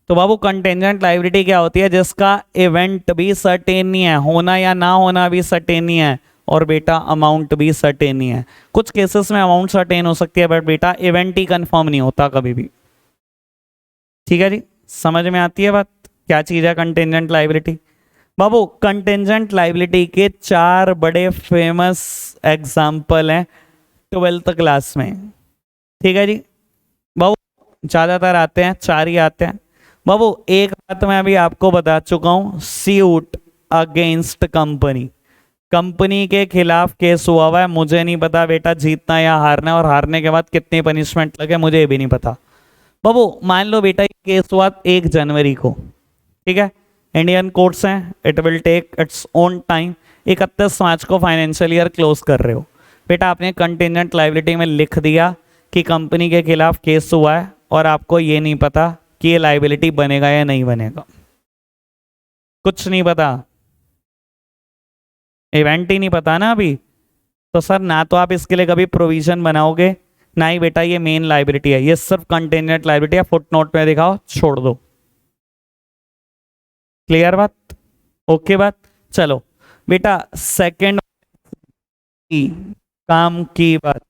तो बाबू कंटेंजेंट लायबिलिटी क्या होती है? जिसका इवेंट भी सर्टेन नहीं है, होना या ना होना भी सर्टेन नहीं है, और बेटा अमाउंट भी सर्टेन नहीं है। कुछ केसेस में अमाउंट सर्टेन हो सकती है, बट बेटा इवेंट ही कंफर्म नहीं होता कभी भी, ठीक है जी। समझ में आती है बात क्या चीज है कंटेंजेंट लायबिलिटी? बाबू कंटेंजेंट लायबिलिटी के 4 बड़े फेमस एग्जाम्पल हैं, ट्वेल्थ क्लास में। ठीक है जी बाबू, ज्यादातर आते हैं, 4 ही आते हैं बाबू। एक बात मैं अभी आपको बता चुका हूं, सूट अगेंस्ट कंपनी, कंपनी के खिलाफ केस हुआ हुआ है। मुझे नहीं पता बेटा जीतना या हारना, और हारने के बाद कितनी पनिशमेंट लगे मुझे ये भी नहीं पता बाबू। मान लो बेटा ये केस हुआ 1 जनवरी को, ठीक है, इंडियन कोर्ट्स हैं, it will take its own time. 31 मार्च को फाइनेंशियल ईयर क्लोज कर रहे हो बेटा, आपने कंटिजेंट लायबिलिटी में लिख दिया कि कंपनी के खिलाफ केस हुआ है, और आपको ये नहीं पता कि ये लायबिलिटी बनेगा या नहीं बनेगा, कुछ नहीं पता, इवेंट ही नहीं पता ना अभी। तो सर ना तो आप इसके लिए कभी प्रोविजन बनाओगे, ना ही बेटा ये मेन लायबिलिटी है, ये सिर्फ कंटिजेंट लायबिलिटी है। फुट नोट में दिखाओ, छोड़ दो। क्लियर बात, ओके बात। चलो बेटा सेकंड काम की बात,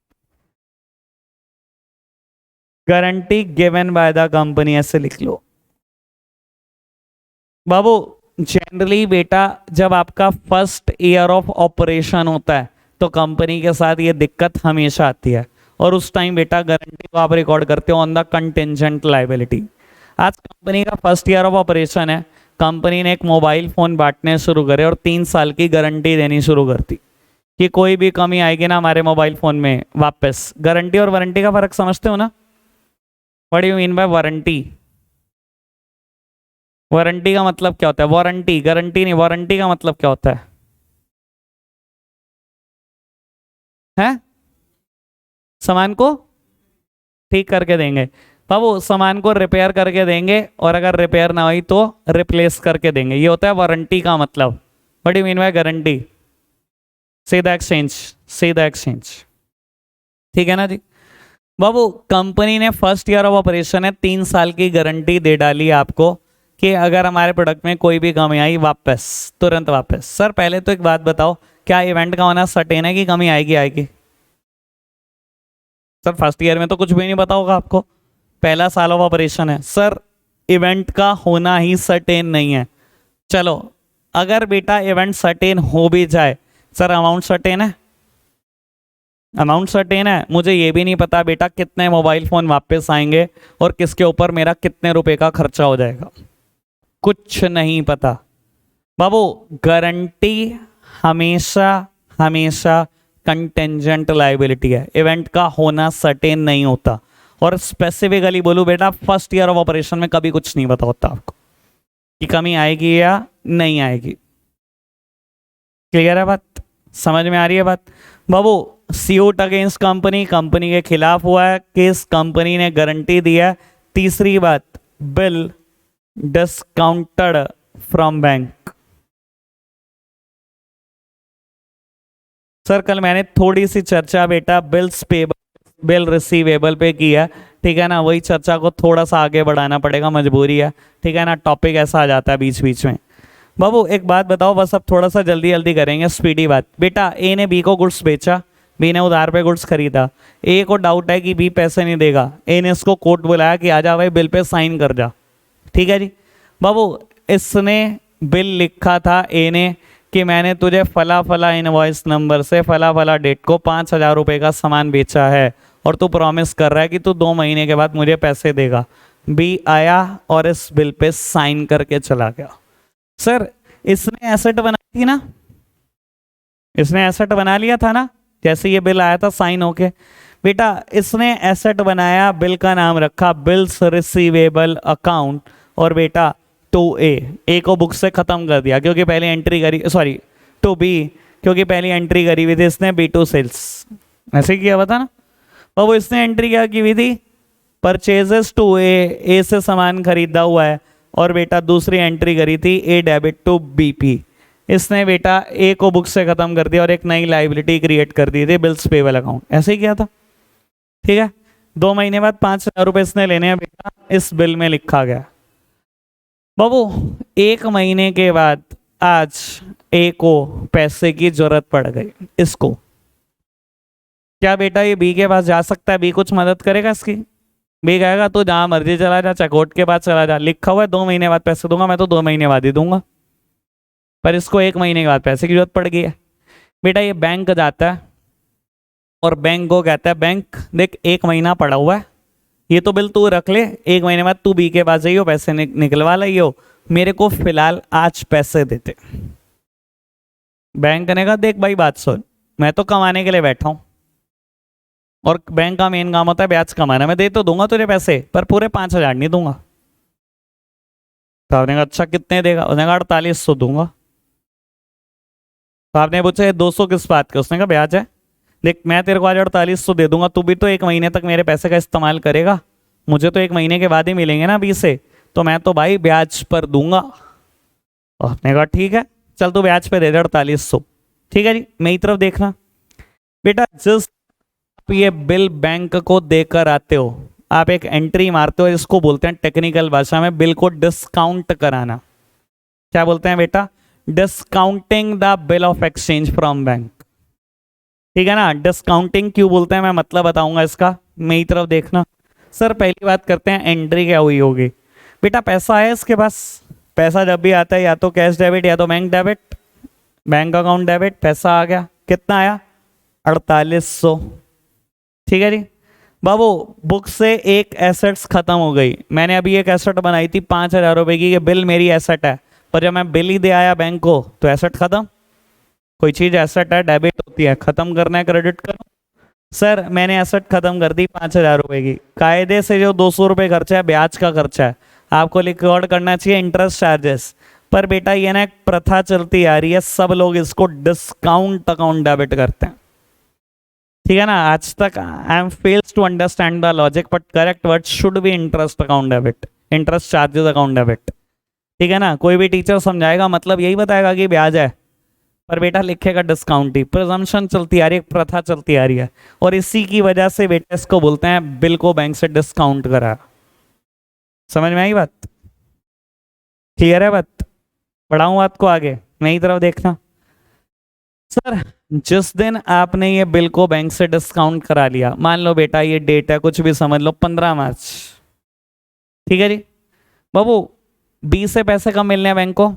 guarantee given by the company, ऐसे लिख लो बाबू। जनरली बेटा जब आपका फर्स्ट ईयर ऑफ ऑपरेशन होता है तो कंपनी के साथ ये दिक्कत हमेशा आती है, और उस टाइम बेटा गारंटी को आप रिकॉर्ड करते हो ऑन द कंटिजेंट लायबिलिटी। आज कंपनी का फर्स्ट ईयर ऑफ ऑपरेशन है, कंपनी ने एक मोबाइल फोन बांटने शुरू करे और 3 साल की गारंटी देनी शुरू करती कि कोई भी कमी आएगी ना हमारे मोबाइल फोन में वापस। गारंटी और वारंटी का फर्क समझते हो ना? What do you mean by warranty? Warranty का मतलब क्या होता है? वारंटी, गारंटी नहीं, वारंटी का मतलब क्या होता है? हैं? सामान को ठीक करके देंगे बाबू, सामान को रिपेयर करके देंगे, और अगर रिपेयर ना हुई तो रिप्लेस करके देंगे, ये होता है वारंटी का मतलब। What do you mean by guarantee? See the exchange, see the exchange, ठीक है ना जी बाबू। कंपनी ने फर्स्ट ईयर ऑफ ऑपरेशन है, 3 साल की गारंटी दे डाली आपको कि अगर हमारे प्रोडक्ट में कोई भी कमी आई वापस, तुरंत वापस। सर पहले तो एक बात बताओ, क्या इवेंट का होना सर्टेन है कि कमी आएगी? आएगी सर, फर्स्ट ईयर में तो कुछ भी नहीं पता होगा आपको, पहला साल ऑफ ऑपरेशन है। सर इवेंट का होना ही सर्टेन नहीं है। चलो अगर बेटा इवेंट सर्टेन हो भी जाए, सर अमाउंट सर्टेन है? अमाउंट सर्टेन है? मुझे ये भी नहीं पता बेटा कितने मोबाइल फोन वापस आएंगे और किसके ऊपर मेरा कितने रुपए का खर्चा हो जाएगा, कुछ नहीं पता बाबू। गारंटी हमेशा हमेशा कंटेंजेंट लायबिलिटी है, इवेंट का होना सर्टेन नहीं होता। और स्पेसिफिकली बोलूं बेटा, फर्स्ट ईयर ऑफ ऑपरेशन में कभी कुछ नहीं पता होता आपको कि कमी आएगी या नहीं आएगी। क्लियर है बात? समझ में आ रही है बात बाबू? सूट अगेंस्ट कंपनी, कंपनी के खिलाफ हुआ है केस, कंपनी ने गारंटी दिया है। तीसरी बात, bill discounted from bank. Sir कल मैंने थोड़ी सी चर्चा बेटा बिल्स पेबल, बिल रिसीवेबल पे किया, ठीक है ना, वही चर्चा को थोड़ा सा आगे बढ़ाना पड़ेगा, मजबूरी है, ठीक है ना, टॉपिक ऐसा आ जाता है बीच बीच में। बाबू एक बात बताओ, बस अब थोड़ा सा जल्दी जल्दी करेंगे, स्पीडी बात। बेटा ए ने बी को गुड्स बेचा, बी ने उधार पे गुड्स खरीदा, ए को डाउट है कि बी पैसे नहीं देगा, ए ने इसको कोर्ट बुलाया कि आजा भाई बिल पे साइन कर जा, ठीक है जी बाबू। इसने बिल लिखा था ए ने कि मैंने तुझे फला फला इनवॉइस नंबर से फला फला डेट को 5,000 रुपये का सामान बेचा है, और तू प्रॉमिस कर रहा है कि तू 2 महीने के बाद मुझे पैसे देगा। बी आया और इस बिल पे साइन करके चला गया। सर इसने एसेट बनाई थी ना, इसने एसेट बना लिया था ना, जैसे ये बिल आया था साइन होके। बेटा इसने एसेट बनाया, बिल का नाम रखा बिल्स रिसीवेबल अकाउंट, और बेटा टू ए को बुक से खत्म कर दिया क्योंकि पहले एंट्री करी, सॉरी टू बी क्योंकि पहली एंट्री करी हुई थी इसने बी टू सेल्स, ऐसे किया हुआ था ना। और वो इसने एंट्री क्या की हुई थी? परचेजेस टू ए से सामान खरीदा हुआ है, और बेटा दूसरी एंट्री करी थी ए डेबिट टू बीपी। इसने बेटा ए को बुक से खत्म कर दिया और एक नई लाइबिलिटी क्रिएट कर दी थी बिल्स पेबल अकाउंट, ऐसे ही किया था, ठीक है। 2 महीने बाद 5,000 रुपये इसने लेने हैं बेटा, इस बिल में लिखा गया। बाबू 1 महीने के बाद आज ए को पैसे की जरूरत पड़ गई, इसको क्या बेटा ये बी के पास जा सकता है? बी कुछ मदद करेगा इसकी? बी कहेगा तो जहां मर्जी चला जा, चाहे कोर्ट के पास चला जा, लिखा हुआ है 2 महीने बाद पैसे दूंगा, मैं तो 2 महीने बाद ही दूंगा, पर इसको 1 महीने के बाद पैसे की जरूरत पड़ गई है। बेटा ये बैंक जाता है, और बैंक को कहता है बैंक देख 1 महीना पड़ा हुआ है, ये तो बिल तू रख ले, 1 महीने बाद तू बी के पास जाइयो पैसे निकलवा लाइयो, मेरे को फिलहाल आज पैसे देते। बैंक ने कहा देख भाई बात सुन, मैं तो कमाने के लिए बैठा हूं और बैंक का मेन काम होता है ब्याज कमाना, मैं दे तो दूंगा तुझे पैसे पर पूरे 5,000 नहीं दूंगा। तो आपने कहा अच्छा कितने देगा, उसने कहा 4800 दूंगा। तो आपने पूछा 200 किस बात का, उसने कहा ब्याज है। देख मैं तेरे को आज 4800 दे दूंगा, तू भी तो 1 महीने तक मेरे पैसे का इस्तेमाल करेगा, मुझे तो 1 महीने के बाद ही मिलेंगे ना 20 से, तो मैं तो भाई ब्याज पर दूंगा। आपने कहा ठीक है चल तू ब्याज पे दे दे 4800। ठीक है जी, मेरी तरफ देखना बेटा, जिस ये बिल बैंक को देकर आते हो आप एक एंट्री मारते हो, इसको बोलते हैं टेक्निकल भाषा में बिल को डिस्काउंट कराना। क्या बोलते हैं बेटा, discounting the bill of exchange from bank. ठीक है ना, डिस्काउंटिंग क्यों बोलते हैं मैं मतलब बताऊंगा इसका, मेरी तरफ देखना। सर पहली बात करते हैं एंट्री क्या हुई होगी। बेटा पैसा है इसके पास, पैसा जब भी आता है या तो कैश डेबिट या तो bank debit, bank account debit, पैसा आ गया, कितना आया 4800। ठीक है जी बाबू, बुक से एक एसेट्स खत्म हो गई, मैंने अभी एक एसेट बनाई थी 5,000 रुपए की, ये बिल मेरी एसेट है, पर जब मैं बिल ही दे आया बैंक को तो एसेट खत्म। कोई चीज एसेट है डेबिट होती है, खत्म करना है क्रेडिट करो। सर मैंने एसेट खत्म कर दी 5,000 रुपए की, कायदे से जो 200 रुपये खर्चा है ब्याज का खर्चा है, आपको रिकॉर्ड करना चाहिए इंटरेस्ट चार्जेस। पर बेटा ये ना एक प्रथा चलती आ रही है, सब लोग इसको डिस्काउंट अकाउंट डेबिट करते हैं। ठीक है ना, आज तक I am fails to understand the logic, but correct word should be interest account debit, interest charges account debit. ठीक है ना, कोई भी टीचर समझाएगा मतलब यही बताएगा कि ब्याज है, पर बेटा लिखेगा डिस्काउंट ही। प्रिजम्पशन चलती आ रही है, प्रथा चलती आ रही है, और इसी की वजह से बेटा इसको बोलते हैं बिल को बैंक से डिस्काउंट करा। समझ में आई बात, क्लियर है बात, बढ़ाऊं बात को आगे, मेरी तरफ देखना। सर जिस दिन आपने ये बिल को बैंक से डिस्काउंट करा लिया, मान लो बेटा ये डेट है कुछ भी समझ लो 15 मार्च, ठीक है जी बाबू, 20 से पैसे कब मिलने हैं बैंक को,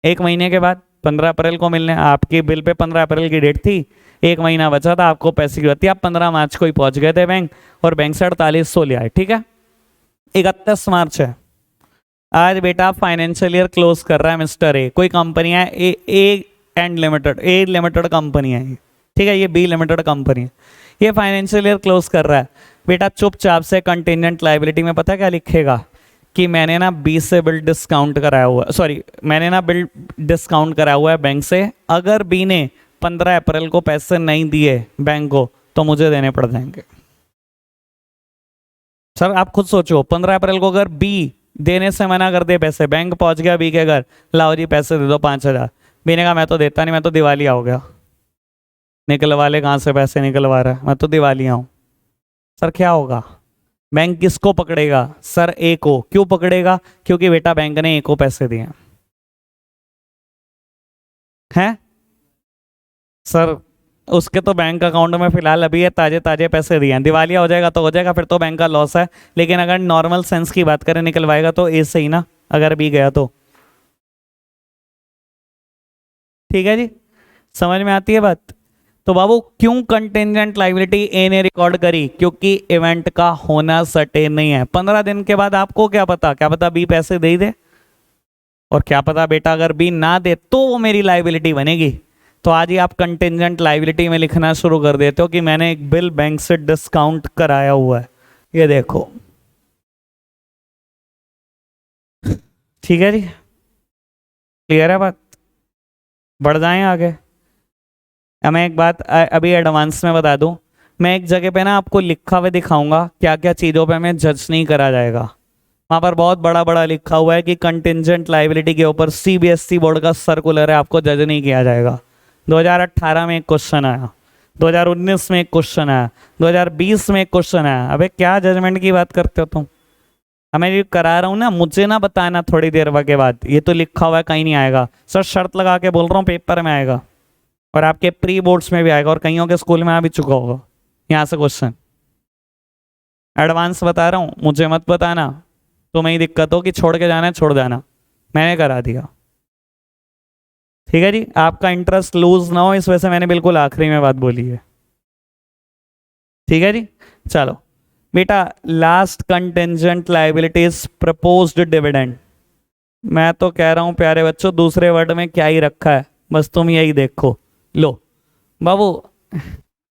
1 महीने के बाद 15 अप्रैल को मिलने हैं। आपके बिल पे 15 अप्रैल की डेट थी, 1 महीना बचा था, आपको पैसे की जरूरत थी, आप 15 मार्च को ही पहुंच गए थे बैंक और बैंक से 4800 ले आए। ठीक है, 31 मार्च है आज बेटा, फाइनेंशियल ईयर क्लोज कर रहा है मिस्टर ए, कोई कंपनी है A and limited, A limited company है ये, ठीक है, ये बी लिमिटेड कंपनी है, ये फाइनेंशियल ईयर क्लोज कर रहा है बेटा, चुपचाप से कंटिजेंट लायबिलिटी में पता क्या लिखेगा कि मैंने ना 20 से बिल डिस्काउंट कराया हुआ, सॉरी मैंने ना बिल डिस्काउंट कराया हुआ है बैंक से, अगर बी ने 15 अप्रैल को पैसे नहीं दिए बैंक को तो मुझे देने पड़ जाएंगे। सर आप खुद सोचो, 15 अप्रैल को अगर बी देने से मना कर दे पैसे, बैंक पहुंच गया बी के घर, लाओ जी पैसे दे दो 5,000, बी ने कहा मैं तो देता नहीं, मैं तो दिवालिया हो गया। निकलवा ले, कहाँ से पैसे निकलवा रहा है, मैं तो दिवालिया हूँ। सर क्या होगा, बैंक किसको पकड़ेगा, सर ए को। क्यों पकड़ेगा, क्योंकि बेटा बैंक ने ए को पैसे दिए हैं। सर उसके तो बैंक अकाउंट में फिलहाल अभी ये ताजे ताजे पैसे दिए हैं, दिवालिया हो जाएगा तो हो जाएगा, फिर तो बैंक का लॉस है, लेकिन अगर नॉर्मल सेंस की बात करें निकलवाएगा तो ए से ही ना, अगर बी गया तो। ठीक है जी, समझ में आती है बात। तो बाबू क्यों कंटिजेंट लायबिलिटी ए ने रिकॉर्ड करी, क्योंकि इवेंट का होना सर्टेन नहीं है। 15 दिन के बाद आपको क्या पता बी पैसे दे ही दे, और क्या पता बेटा अगर बी ना दे तो वो मेरी लायबिलिटी बनेगी। तो आज ही आप कंटिजेंट लायबिलिटी में लिखना शुरू कर देते हो कि मैंने एक बिल बैंक से डिस्काउंट कराया हुआ है, ये देखो। ठीक है जी, क्लियर है बात, बढ़ जाएं आगे। मैं एक बात अभी एडवांस में बता दूं, मैं एक जगह पे ना आपको लिखा हुआ दिखाऊंगा क्या क्या चीज़ों पे हमें जज नहीं करा जाएगा। वहाँ पर बहुत बड़ा बड़ा लिखा हुआ है कि कंटिजेंट लायबिलिटी के ऊपर सीबीएसई बोर्ड का सर्कुलर है, आपको जज नहीं किया जाएगा। 2018 में एक क्वेश्चन आया, 2019 में एक क्वेश्चन आया, 2020 में एक क्वेश्चन आया। अबे क्या जजमेंट की बात करते हो तुम, मैं ये करा रहा हूँ ना, मुझे ना बताना थोड़ी देर के बाद ये तो लिखा हुआ है कहीं नहीं आएगा। सर शर्त लगा के बोल रहा हूँ पेपर में आएगा, और आपके प्री बोर्ड्स में भी आएगा, और कईयों के स्कूल में आ भी चुका होगा यहाँ से क्वेश्चन। एडवांस बता रहा हूँ, मुझे मत बताना, तुम्हें ही दिक्कत हो कि छोड़ के जाना है छोड़ जाना, मैंने करा दिया। ठीक है जी, आपका इंटरेस्ट लूज ना हो इस वजह से मैंने बिल्कुल आखिरी में बात बोली है। ठीक है जी। चलो बेटा, last contingent liabilities proposed dividend. मैं तो कह रहा हूं प्यारे बच्चों, दूसरे वर्ड में क्या ही रखा है, बस तुम यही देखो। लो बाबू,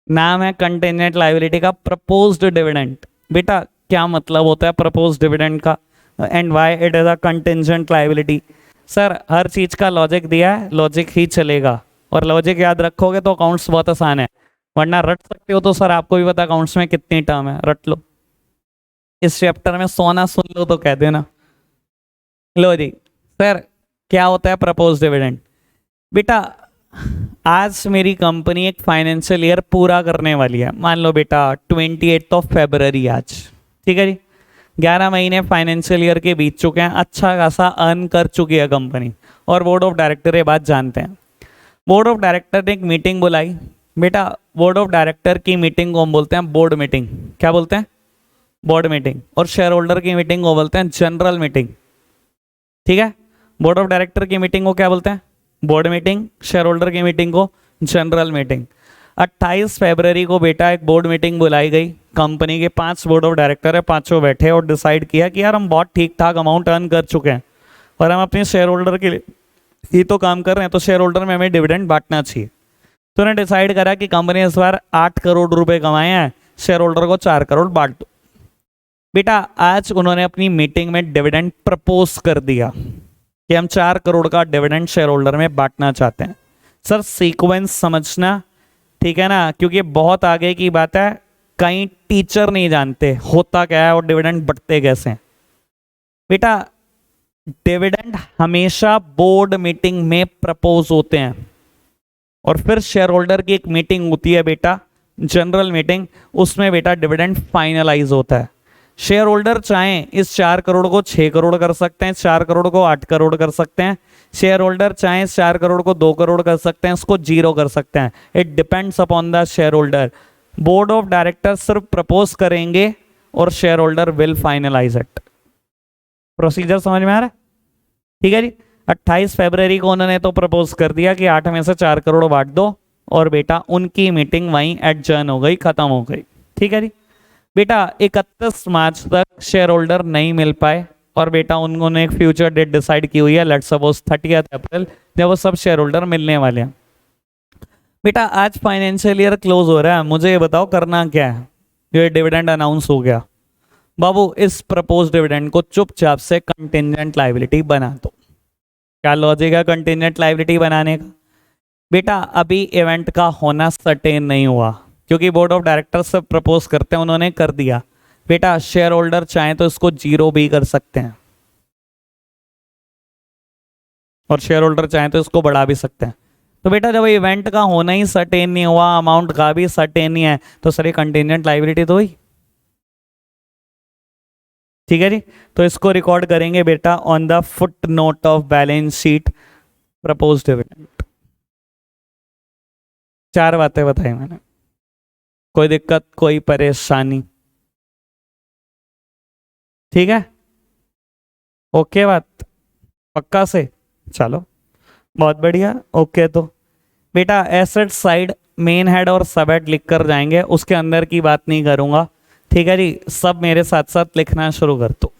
नाम है कंटेंजेंट लाइबिलिटी का प्रपोज्ड डिविडेंड। बेटा क्या मतलब होता है प्रपोज्ड डिविडेंड का, and why it is a contingent liability? Sir हर चीज का लॉजिक दिया है, लॉजिक ही चलेगा, और लॉजिक याद रखोगे तो अकाउंट्स बहुत आसान है, वरना रट सकते हो तो सर आपको भी पता अकाउंट्स में कितनी टर्म है, रट लो। इस चैप्टर में सोना सुन लो तो कह देना। लो जी सर, क्या होता है प्रपोज डिविडेंड? बेटा आज मेरी कंपनी एक फाइनेंशियल ईयर पूरा करने वाली है, मान लो बेटा 28 आज, ठीक है जी। 11 महीने फाइनेंशियल ईयर के बीत चुके हैं, अच्छा खासा अर्न कर चुकी है कंपनी, और बोर्ड ऑफ डायरेक्टर ये बात जानते हैं। बोर्ड ऑफ डायरेक्टर ने एक मीटिंग बुलाई। बेटा बोर्ड ऑफ डायरेक्टर की मीटिंग को हम बोलते हैं बोर्ड मीटिंग। क्या बोलते हैं? Board meeting. और शेयर होल्डर की मीटिंग को बोलते हैं जनरल मीटिंग, ठीक है। बोर्ड ऑफ डायरेक्टर की मीटिंग को क्या बोलते हैं? Board meeting. शेयर होल्डर की मीटिंग को जनरल मीटिंग। 28 फरवरी को बेटा एक बोर्ड मीटिंग बुलाई गई, कंपनी के 5 बोर्ड ऑफ डायरेक्टर है, पांचों बैठे और डिसाइड किया कि यार हम बहुत ठीक ठाक अमाउंट अर्न कर चुके हैं और हम अपने शेयर होल्डर के लिए ही तो काम कर रहे हैं, तो शेयर होल्डर में हमें डिविडेंड बांटना चाहिए। तो उन्होंने डिसाइड करा कि कंपनी इस बार 8 करोड़ रुपए कमाए हैं, शेयर होल्डर को 4 करोड़ बांट दो। बेटा आज उन्होंने अपनी मीटिंग में डिविडेंड प्रपोज कर दिया कि हम 4 करोड़ का डिविडेंड शेयर होल्डर में बांटना चाहते हैं। सर सीक्वेंस समझना, ठीक है ना, क्योंकि बहुत आगे की बात है, कई टीचर नहीं जानते होता क्या है और डिविडेंड बढ़ते कैसे हैं। बेटा डिविडेंड हमेशा बोर्ड मीटिंग में प्रपोज होते हैं, और फिर शेयर होल्डर की एक मीटिंग होती है बेटा, जनरल मीटिंग, उसमें बेटा डिविडेंड फाइनलाइज होता है। शेयर होल्डर चाहें इस 4 करोड़ को 6 करोड़ कर सकते हैं, 4 करोड़ को 8 करोड़ कर सकते हैं, शेयर होल्डर चाहें 4 करोड़ को 2 करोड़ कर सकते हैं, इसको 0 कर सकते हैं। It depends upon the shareholder. Board of director सिर्फ प्रपोज करेंगे और shareholder will finalise it. Procedure समझ में आ रहा है? ठीक है जी। 28 फरवरी को उन्होंने तो प्रपोज कर दिया कि 8 में से 4 करोड़ बांट दो, और बेटा उनकी मीटिंग वहीं एडजर्न हो गई, खत्म हो गई, ठीक है जी। बेटा 31 मार्च तक शेयर होल्डर नहीं मिल पाए, और बेटा उन्होंने एक फ्यूचर डेट डिसाइड की हुई है, लेट्स सपोज 30 अप्रैल, जब वो सब शेयर होल्डर मिलने वाले हैं। बेटा आज फाइनेंशियल ईयर क्लोज हो रहा है, मुझे ये बताओ करना क्या है? ये डिविडेंड अनाउंस हो गया, बाबू इस प्रपोज डिविडेंड को चुपचाप से कंटिजेंट लायबिलिटी बना दो। क्या लॉजिक है कंटिजेंट लायबिलिटी बनाने का? बेटा अभी इवेंट का होना सर्टेन नहीं हुआ, क्योंकि बोर्ड ऑफ डायरेक्टर से प्रपोज करते हैं, उन्होंने कर दिया। बेटा शेयर होल्डर चाहे तो इसको 0 भी कर सकते हैं, और शेयर होल्डर चाहे तो इसको बढ़ा भी सकते हैं। तो बेटा जब इवेंट का होना ही सर्टेन नहीं हुआ, अमाउंट का भी सर्टेन नहीं है, तो सर ये कंटिजेंट लायबिलिटी तो हुई, ठीक है जी। तो इसको रिकॉर्ड करेंगे बेटा on the foot note of balance sheet propose dividend. 4 बातें बताई मैंने, कोई दिक्कत कोई परेशानी? ठीक है, ओके बात, पक्का से? चलो बहुत बढ़िया, ओके। तो बेटा एसेट साइड मेन हेड और सब हेड लिख कर जाएंगे, उसके अंदर की बात नहीं करूंगा, ठीक है जी। सब मेरे साथ साथ लिखना शुरू कर दो,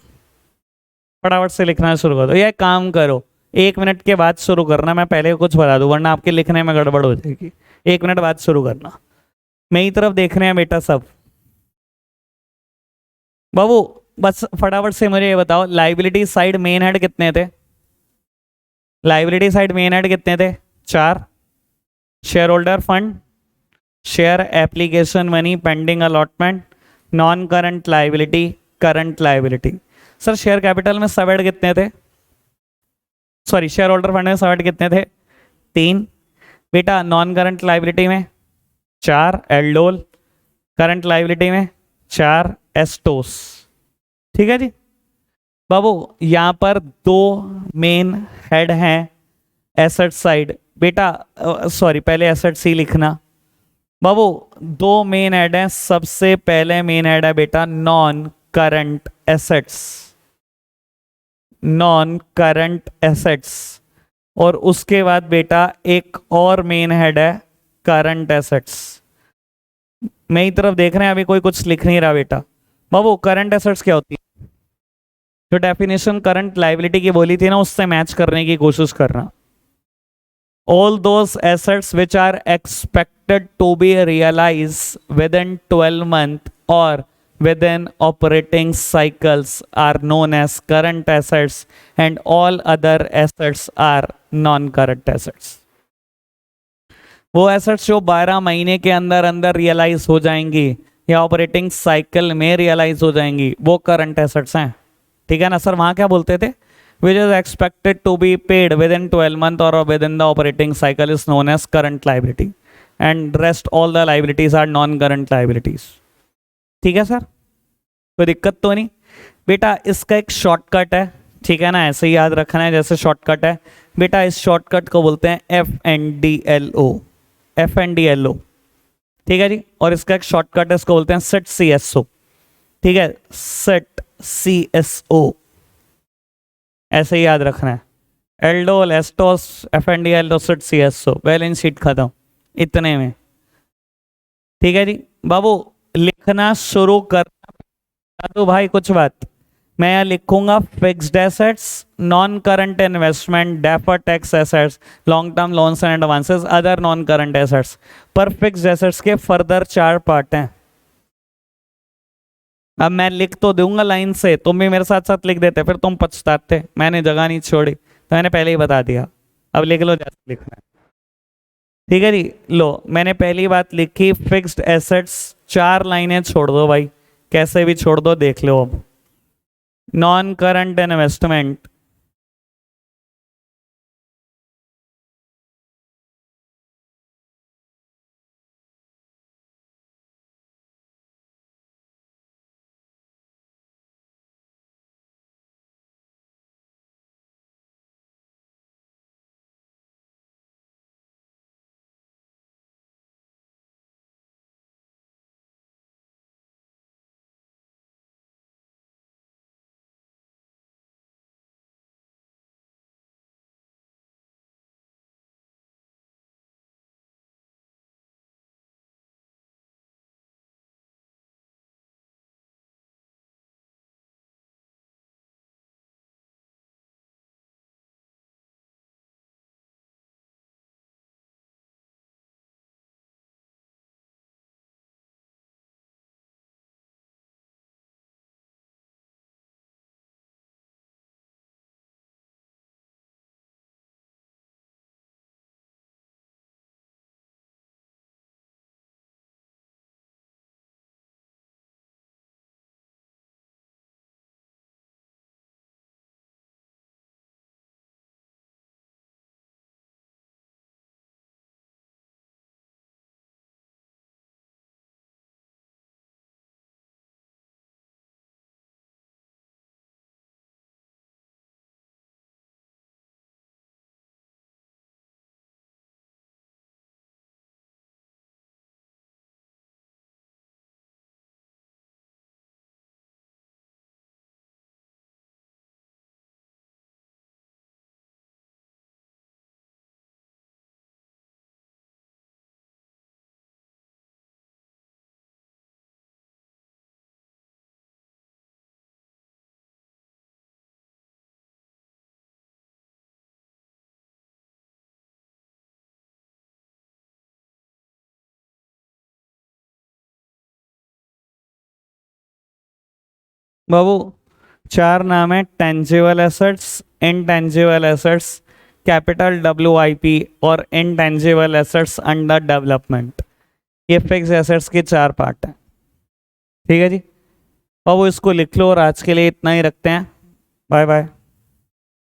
फटाफट से लिखना शुरू कर दो। ये काम करो 1 मिनट के बाद शुरू करना, मैं पहले कुछ बता दूं वरना आपके लिखने में गड़बड़ हो जाएगी। 1 मिनट बाद शुरू करना, मेरी तरफ देख रहे हैं बेटा सब। बाबू बस फटाफट से मुझे ये बताओ, लाइबिलिटी साइड मेन हेड कितने थे? लाइबिलिटी साइड मेन हेड कितने थे? 4। Share holder fund, share application money, pending allotment, non current liability, current liability. Sir share capital में सब हेड कितने थे? सॉरी शेयर होल्डर फंड में सब हेड कितने थे? 3। बेटा नॉन करंट लाइबिलिटी में 4 एल्डोल, करंट लाइबिलिटी में 4 एस्टोस, ठीक है जी। बाबू यहां पर 2 मेन हेड हैं एसेट साइड, बेटा सॉरी पहले एसेट सी लिखना। बाबू 2 मेन हेड हैं, सबसे पहले मेन हेड है बेटा non current assets, non current assets, और उसके बाद बेटा एक और मेन हेड है करंट एसेट्स। मेरी तरफ देख रहे हैं, अभी कोई कुछ लिख नहीं रहा बेटा। बाबू करंट एसेट्स क्या होती है? जो डेफिनेशन करंट लाइबिलिटी की बोली थी ना, उससे मैच करने की कोशिश करना। All those assets which are expected to be realized within 12 months or within operating cycles are known as current assets, and all other assets are non-current assets. वो एसेट्स जो 12 महीने के अंदर अंदर रियलाइज हो जाएंगी या ऑपरेटिंग साइकिल में रियलाइज हो जाएंगी, वो करंट एसेट्स हैं। ठीक है ना सर? वहां क्या बोलते थे? which is expected to be paid within 12 months or within the operating cycle is known as current liability, and rest all the liabilities are non current liabilities. ठीक है सर? कोई दिक्कत तो नहीं बेटा? इसका एक शॉर्टकट है, ठीक है ना? ऐसे ही याद रखना है जैसे शॉर्टकट है बेटा। इस शॉर्टकट को बोलते हैं FNDLO, FNDLO। ठीक है जी? और इसका एक शॉर्टकट है, इसको बोलते हैं सेट CSO। ठीक है, सेट CSO, ऐसे ही याद रखना है। एल्डोल, एस्टोस, FNDLO, set CSO, balance sheet खत्म इतने में। ठीक है जी बाबू, लिखना शुरू करना तो भाई कुछ बात। मैं यहाँ लिखूंगा fixed assets, non current investment, deferred tax assets, long term loans and advances, other non current assets. पर फिक्स्ड एसेट्स के फर्दर 4 पार्ट हैं। अब मैं लिख तो दूंगा लाइन से, तुम भी मेरे साथ साथ लिख देते, फिर तुम पछताते मैंने जगह नहीं छोड़ी, तो मैंने पहले ही बता दिया। अब लिख लो जैसे लिखना है। ठीक है जी, लो मैंने पहली बात लिखी फिक्स्ड एसेट्स, 4 लाइनें छोड़ दो भाई, कैसे भी छोड़ दो, देख लो। अब नॉन करंट इन्वेस्टमेंट, बाबू 4 नाम है, tangible assets, intangible assets, capital WIP और इनटेंजिबल एसेट्स अंडर डेवलपमेंट। ये फिक्स एसेट्स के 4 पार्ट हैं। ठीक है जी, बाबू इसको लिख लो और आज के लिए इतना ही रखते हैं। Bye bye.